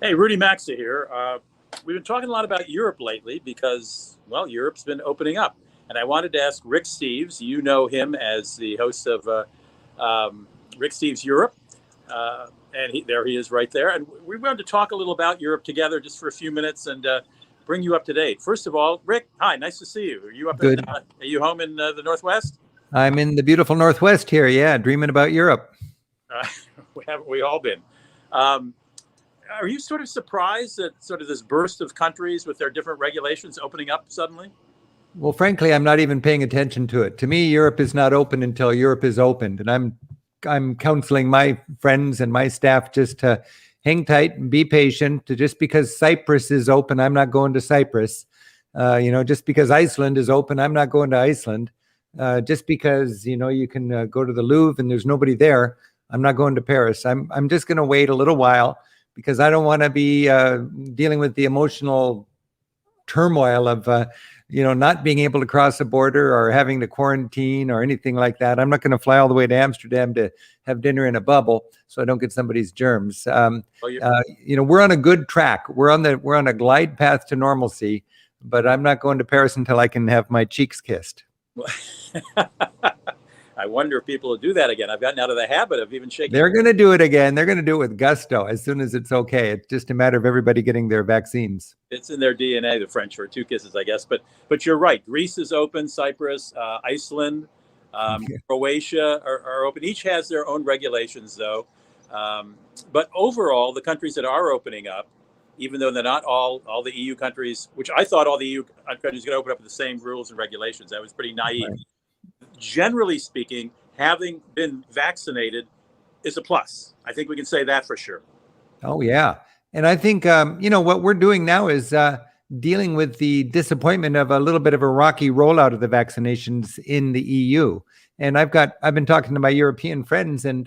Hey, Rudy Maxa here. We've been talking a lot about Europe lately because, well, Europe's been opening up. And I wanted to ask Rick Steves. You know him as the host of Rick Steves Europe. There he is right there. And we wanted to talk a little about Europe together just for a few minutes and bring you up to date. First of all, Rick, hi, nice to see you. Are you are you home in the Northwest? I'm in the beautiful Northwest here. Yeah, dreaming about Europe. Haven't we all been? Are you sort of surprised at sort of this burst of countries with their different regulations opening up suddenly? Well, frankly, I'm not even paying attention to it. To me, Europe is not open until Europe is opened. And I'm counseling my friends and my staff just to hang tight and be patient. Just because Cyprus is open, I'm not going to Cyprus. Just because Iceland is open, I'm not going to Iceland. Just because, you can go to the Louvre and there's nobody there, I'm not going to Paris. I'm just going to wait a little while because I don't want to be dealing with the emotional turmoil of, not being able to cross a border or having to quarantine or anything like that. I'm not going to fly all the way to Amsterdam to have dinner in a bubble so I don't get somebody's germs. We're on a good track. We're on a glide path to normalcy, but I'm not going to Paris until I can have my cheeks kissed. I wonder if people will do that again. I've gotten out of the habit of even shaking. They're going to do it again. They're going to do it with gusto as soon as it's okay. It's just a matter of everybody getting their vaccines. It's in their DNA, the French, for two kisses, I guess. But you're right. Greece is open. Cyprus, Iceland, Croatia are open. Each has their own regulations, though. But overall, the countries that are opening up, even though they're not all the EU countries, which I thought all the EU countries were going to open up with the same rules and regulations. That was pretty naive. Right. Generally speaking, having been vaccinated is a plus. I think we can say that for sure. Oh, yeah. And I think, what we're doing now is dealing with the disappointment of a little bit of a rocky rollout of the vaccinations in the EU. And I've been talking to my European friends, and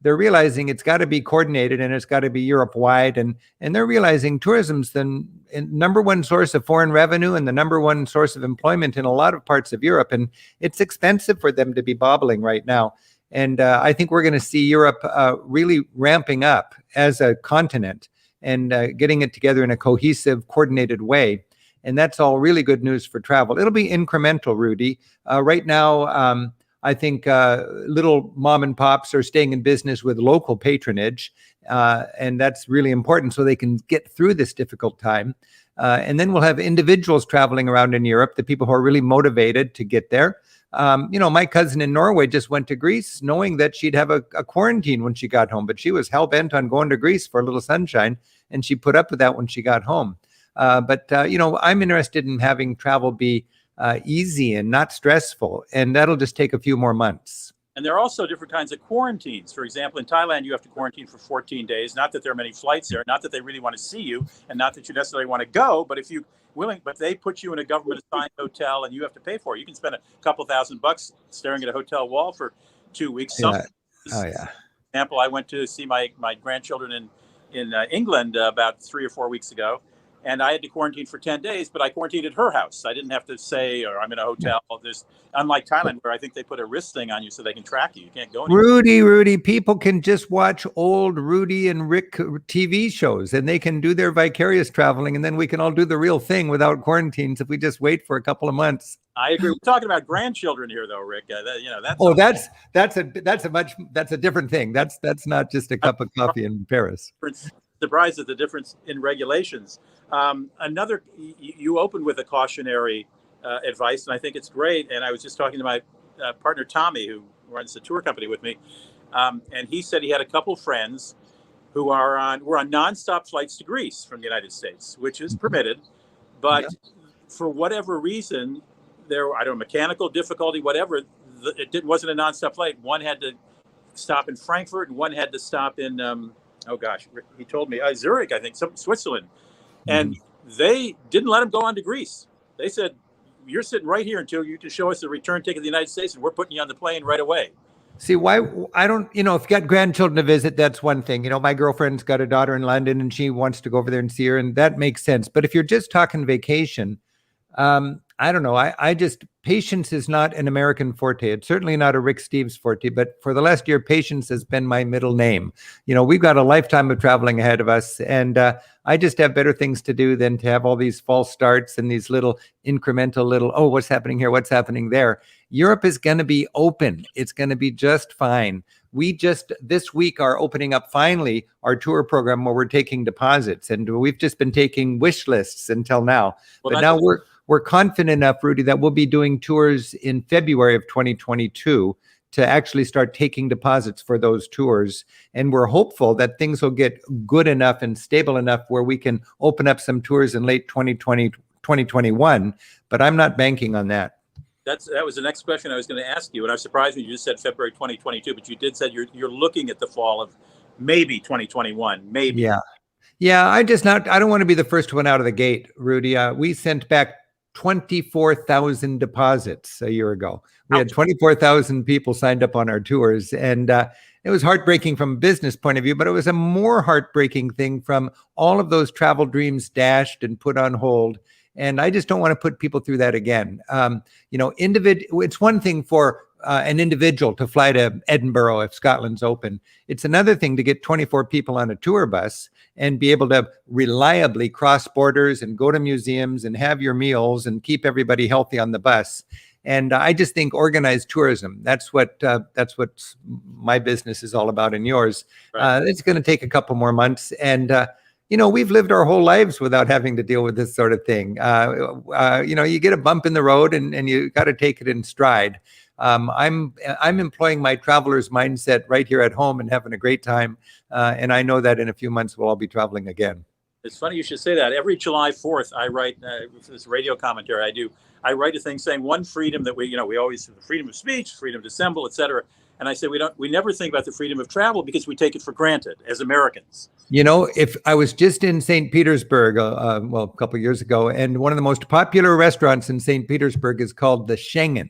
they're realizing it's got to be coordinated and it's got to be Europe-wide. And they're realizing tourism's the number one source of foreign revenue and the number one source of employment in a lot of parts of Europe. And it's expensive for them to be bobbling right now. And I think we're going to see Europe really ramping up as a continent and getting it together in a cohesive, coordinated way. And that's all really good news for travel. It'll be incremental, Rudy. Right now, I think little mom and pops are staying in business with local patronage, and that's really important so they can get through this difficult time. And then we'll have individuals traveling around in Europe, the people who are really motivated to get there. My cousin in Norway just went to Greece knowing that she'd have a quarantine when she got home, but she was hell-bent on going to Greece for a little sunshine, and she put up with that when she got home. I'm interested in having travel be easy and not stressful, and that'll just take a few more months. And there are also different kinds of quarantines. For example, in Thailand, you have to quarantine for 14 days. Not that there are many flights there, not that they really want to see you, and not that you necessarily want to go, but if you willing, but they put you in a government-assigned hotel, and you have to pay for it. You can spend a couple $1,000 staring at a hotel wall for 2 weeks. Yeah. Oh yeah. For example, I went to see my grandchildren in England about 3 or 4 weeks ago. And I had to quarantine for 10 days, but I quarantined at her house. I didn't have to say, or I'm in a hotel. There's, unlike Thailand, where I think they put a wrist thing on you so they can track you. You can't go anywhere. Rudy, people can just watch old Rudy and Rick TV shows, and they can do their vicarious traveling, and then we can all do the real thing without quarantines if we just wait for a couple of months. I agree. We're talking about grandchildren here, though, Rick. That's a different thing. That's not just a cup of coffee in Paris. Surprised at the difference in regulations. You opened with a cautionary advice, and I think it's great. And I was just talking to my partner, Tommy, who runs the tour company with me. And he said he had a couple friends who were on nonstop flights to Greece from the United States, which is permitted. But for whatever reason, mechanical difficulty, whatever, wasn't a nonstop flight. One had to stop in Frankfurt and one had to stop in, he told me, Zurich, I think, Switzerland. And they didn't let him go on to Greece. They said, you're sitting right here until you can show us the return ticket to the United States, and we're putting you on the plane right away. See, why I don't, if you got grandchildren to visit, that's one thing. My girlfriend's got a daughter in London and she wants to go over there and see her, and that makes sense. But if you're just talking vacation, I don't know. I just, patience is not an American forte. It's certainly not a Rick Steves forte, but for the last year, patience has been my middle name. We've got a lifetime of traveling ahead of us, and I just have better things to do than to have all these false starts and these little incremental little, oh, what's happening here? What's happening there? Europe is going to be open. It's going to be just fine. We just this week are opening up finally our tour program where we're taking deposits, and we've just been taking wish lists until now. Well, but now we're confident enough, Rudy, that we'll be doing tours in February of 2022 to actually start taking deposits for those tours. And we're hopeful that things will get good enough and stable enough where we can open up some tours in late 2020, 2021. But I'm not banking on that. That was the next question I was going to ask you, and I was surprised when you just said February 2022, but you did said you're looking at the fall of maybe 2021, maybe. Yeah. I don't want to be the first one out of the gate, Rudy. We sent back 24,000 deposits a year ago. We had 24,000 people signed up on our tours, and it was heartbreaking from a business point of view, but it was a more heartbreaking thing from all of those travel dreams dashed and put on hold. And I just don't want to put people through that again. It's one thing for an individual to fly to Edinburgh if Scotland's open. It's another thing to get 24 people on a tour bus and be able to reliably cross borders and go to museums and have your meals and keep everybody healthy on the bus. And I just think organized tourism, that's what my business is all about and yours. Right. It's going to take a couple more months. And we've lived our whole lives without having to deal with this sort of thing. You get a bump in the road and you got to take it in stride. I'm employing my traveler's mindset right here at home and having a great time. And I know that in a few months we'll all be traveling again. It's funny you should say that. Every July 4th, I write this radio commentary I write a thing saying one freedom that we always have: the freedom of speech, freedom to assemble, etc. And I say we never think about the freedom of travel because we take it for granted as Americans. If I was just in St. Petersburg, a couple of years ago, and one of the most popular restaurants in St. Petersburg is called the Schengen.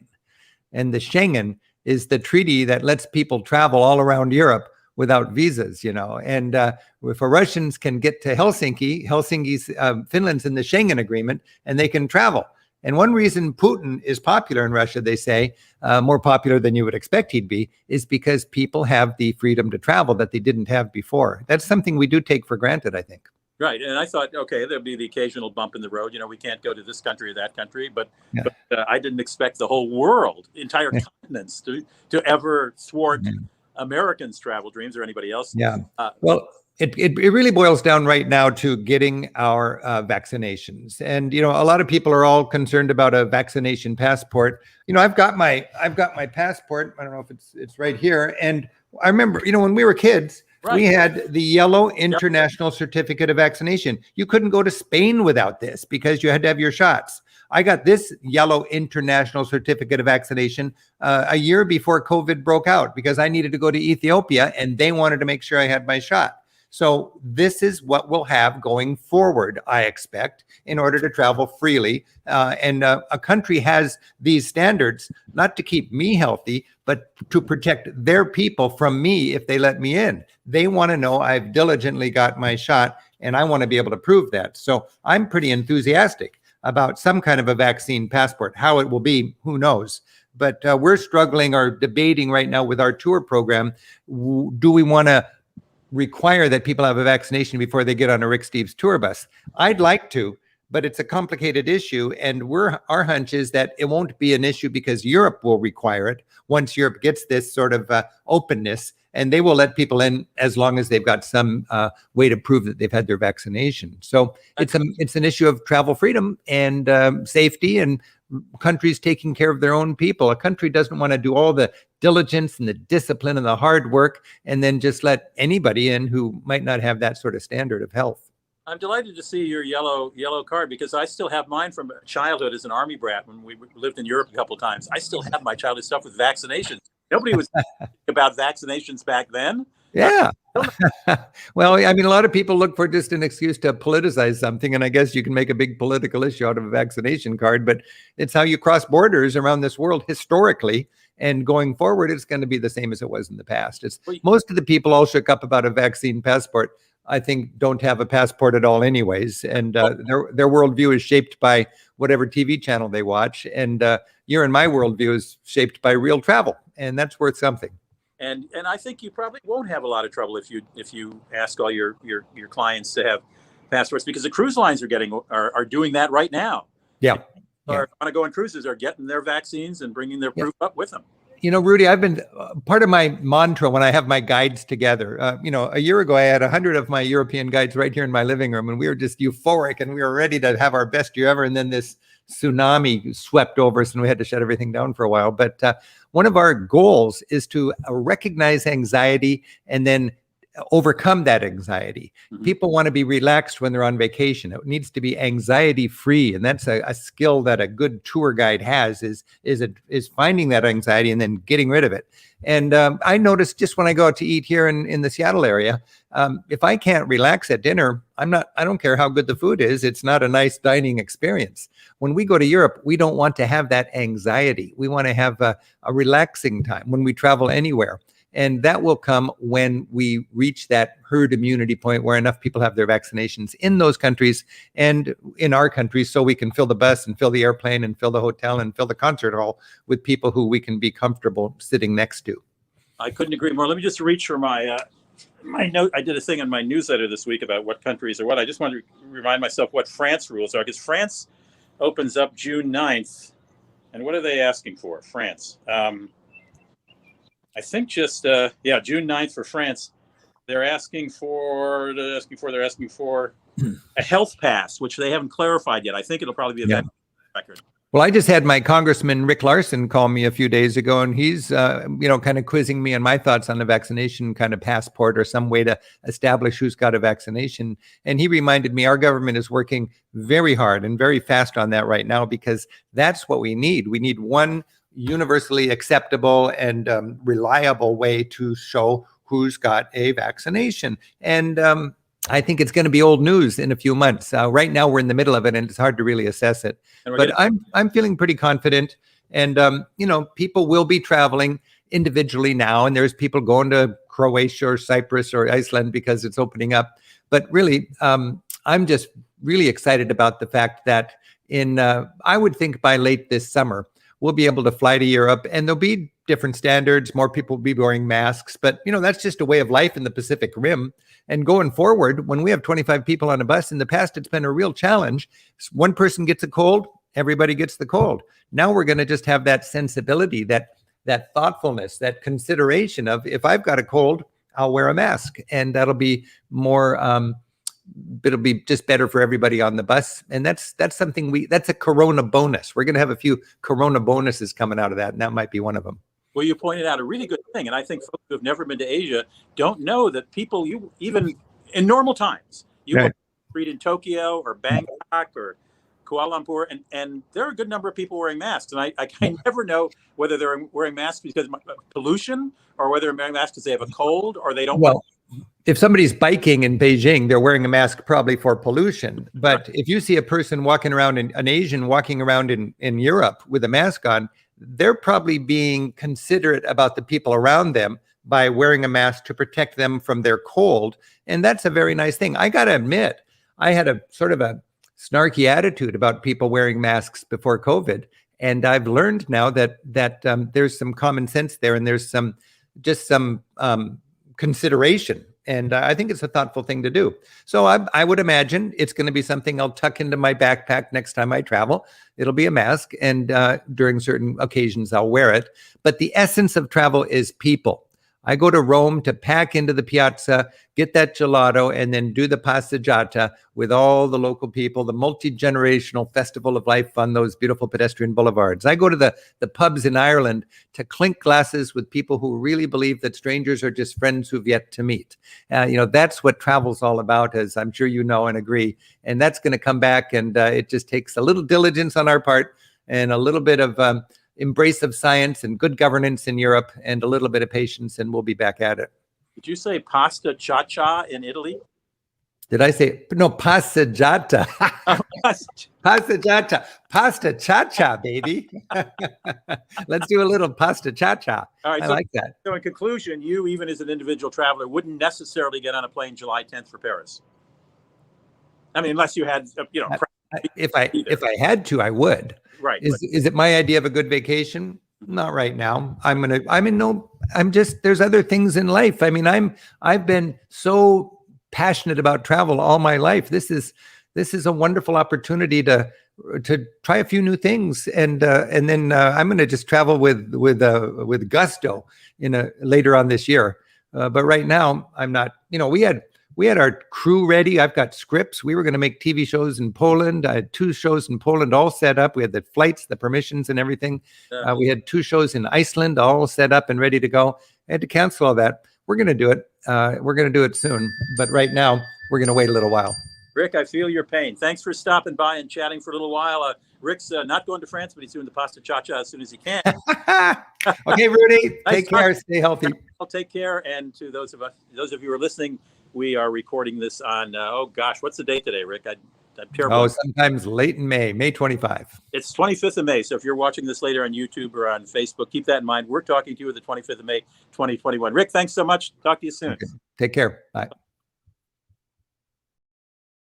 And the Schengen is the treaty that lets people travel all around Europe without visas, And if Russians can get to Helsinki's Finland's in the Schengen agreement, and they can travel. And one reason Putin is popular in Russia, they say, more popular than you would expect he'd be, is because people have the freedom to travel that they didn't have before. That's something we do take for granted, I think. Right. And I thought, okay, there'll be the occasional bump in the road. We can't go to this country or that country. But I didn't expect the whole world, entire continents, to ever thwart Americans' travel dreams or anybody else. Yeah. It really boils down right now to getting our vaccinations. And, a lot of people are all concerned about a vaccination passport. I've got my passport. I don't know if it's right here. And I remember, when we were kids, we had the yellow international certificate of vaccination. You couldn't go to Spain without this because you had to have your shots. I got this yellow international certificate of vaccination a year before COVID broke out because I needed to go to Ethiopia and they wanted to make sure I had my shot. So this is what we'll have going forward, I expect, in order to travel freely. And a country has these standards, not to keep me healthy, but to protect their people from me if they let me in. They want to know I've diligently got my shot, and I want to be able to prove that. So I'm pretty enthusiastic about some kind of a vaccine passport. How it will be, who knows? But we're struggling or debating right now with our tour program. Do we want to require that people have a vaccination before they get on a Rick Steves tour bus? I'd like to, but it's a complicated issue. And our hunch is that it won't be an issue because Europe will require it once Europe gets this sort of openness, and they will let people in as long as they've got some way to prove that they've had their vaccination. So it's an issue of travel freedom and safety and countries taking care of their own people. A country doesn't want to do all the diligence and the discipline and the hard work and then just let anybody in who might not have that sort of standard of health. I'm delighted to see your yellow card because I still have mine from childhood as an Army brat when we lived in Europe a couple of times. I still have my childhood stuff with vaccinations. Nobody was thinking about vaccinations back then. Yeah. Well, I mean, a lot of people look for just an excuse to politicize something, and I guess you can make a big political issue out of a vaccination card, but it's how you cross borders around this world historically, and going forward, it's going to be the same as it was in the past. Most of the people all shook up about a vaccine passport I think, don't have a passport at all anyways. And their worldview is shaped by whatever TV channel they watch. And your and my worldview is shaped by real travel. And that's worth something. And I think you probably won't have a lot of trouble if you ask all your clients to have passports, because the cruise lines are doing that right now. Yeah. Or want to go on cruises are getting their vaccines and bringing their proof up with them. You know, Rudy, I've been part of my mantra when I have my guides together. You know, a year ago, I had 100 of my European guides right here in my living room, and we were just euphoric and we were ready to have our best year ever. And then this tsunami swept over us and we had to shut everything down for a while. But one of our goals is to recognize anxiety and then overcome that anxiety. Mm-hmm. People want to be relaxed when they're on vacation. It needs to be anxiety free, and that's a skill that a good tour guide has is finding that anxiety and then getting rid of it. And I noticed just when I go out to eat here in the Seattle area, if I can't relax at dinner, I don't care how good the food is. It's not a nice dining experience. When we go to Europe, we don't want to have that anxiety. We want to have a relaxing time when we travel anywhere. And that will come when we reach that herd immunity point where enough people have their vaccinations in those countries and in our countries, so we can fill the bus and fill the airplane and fill the hotel and fill the concert hall with people who we can be comfortable sitting next to. I couldn't agree more. Let me just reach for my note. I did a thing in my newsletter this week about what countries are what. I just wanted to remind myself what France rules are, because France opens up June 9th. And what are they asking for? France. I think just June 9th for France. They're asking for a health pass, which they haven't clarified yet. I think it'll probably be a record. Well, I just had my Congressman Rick Larson call me a few days ago, and he's kind of quizzing me on my thoughts on the vaccination kind of passport or some way to establish who's got a vaccination. And he reminded me our government is working very hard and very fast on that right now, because that's what we need. We need one universally acceptable and reliable way to show who's got a vaccination. And I think it's going to be old news in a few months. Right now, we're in the middle of it, and it's hard to really assess it. But I'm feeling pretty confident. And people will be traveling individually now, and there's people going to Croatia or Cyprus or Iceland because it's opening up. But really, I'm just really excited about the fact that I would think by late this summer, we'll be able to fly to Europe, and there'll be different standards. More people will be wearing masks, but that's just a way of life in the Pacific Rim. And going forward, when we have 25 people on a bus, in the past, it's been a real challenge. One person gets a cold, everybody gets the cold. Now we're going to just have that sensibility, that thoughtfulness, that consideration of, if I've got a cold, I'll wear a mask, and that'll be more, it'll be just better for everybody on the bus. And that's something that's a Corona bonus. We're going to have a few Corona bonuses coming out of that, and that might be one of them. Well, you pointed out a really good thing, and I think folks who have never been to Asia don't know that people, even in normal times, you read in Tokyo or Bangkok or Kuala Lumpur, and there are a good number of people wearing masks. And I never know whether they're wearing masks because of pollution or whether they're wearing masks because they have a cold or they don't. Well, if somebody's biking in Beijing, they're wearing a mask probably for pollution. But if you see a person walking around, an Asian walking around in Europe with a mask on, they're probably being considerate about the people around them by wearing a mask to protect them from their cold. And that's a very nice thing. I got to admit, I had a sort of a snarky attitude about people wearing masks before COVID. And I've learned now that there's some common sense there, and there's some consideration. And I think it's a thoughtful thing to do. So I would imagine it's going to be something I'll tuck into my backpack next time I travel. It'll be a mask, and during certain occasions, I'll wear it. But the essence of travel is people. I go to Rome to pack into the piazza, get that gelato, and then do the passeggiata with all the local people, the multi-generational festival of life on those beautiful pedestrian boulevards. I go to the pubs in Ireland to clink glasses with people who really believe that strangers are just friends who've yet to meet. That's what travel's all about, as I'm sure you know and agree. And that's going to come back, and it just takes a little diligence on our part and a little bit of embrace of science and good governance in Europe and a little bit of patience, and we'll be back at it. Did you say pasta cha-cha in Italy? Did I say no? Passeggiata. Oh, Passeggiata. Pasta cha-cha, baby. Let's do a little pasta cha-cha. all right. I So, like that. so in conclusion, you, even as an individual traveler, wouldn't necessarily get on a plane July 10th for Paris. I mean, unless you had, If I had to, I would. right. Is it my idea of a good vacation? Not right now. There's other things in life. I mean, I've been so passionate about travel all my life. This is a wonderful opportunity to try a few new things, and then I'm going to just travel with gusto later on this year. But right now, I'm not. We had our crew ready. I've got scripts. We were going to make TV shows in Poland. I had 2 shows in Poland all set up. We had the flights, the permissions, and everything. We had 2 shows in Iceland all set up and ready to go. I had to cancel all that. We're going to do it. We're going to do it soon. But right now, we're going to wait a little while. Rick, I feel your pain. Thanks for stopping by and chatting for a little while. Rick's not going to France, but he's doing the pasta cha-cha as soon as he can. Okay, Rudy, take care. Stay healthy. I'll take care. And to those of you who are listening, we are recording this on, what's the date today, Rick? I'm terrible. Oh, sometimes late in May 25. It's 25th of May. So if you're watching this later on YouTube or on Facebook, keep that in mind. We're talking to you on the 25th of May, 2021. Rick, thanks so much. Talk to you soon. Okay. Take care. Bye.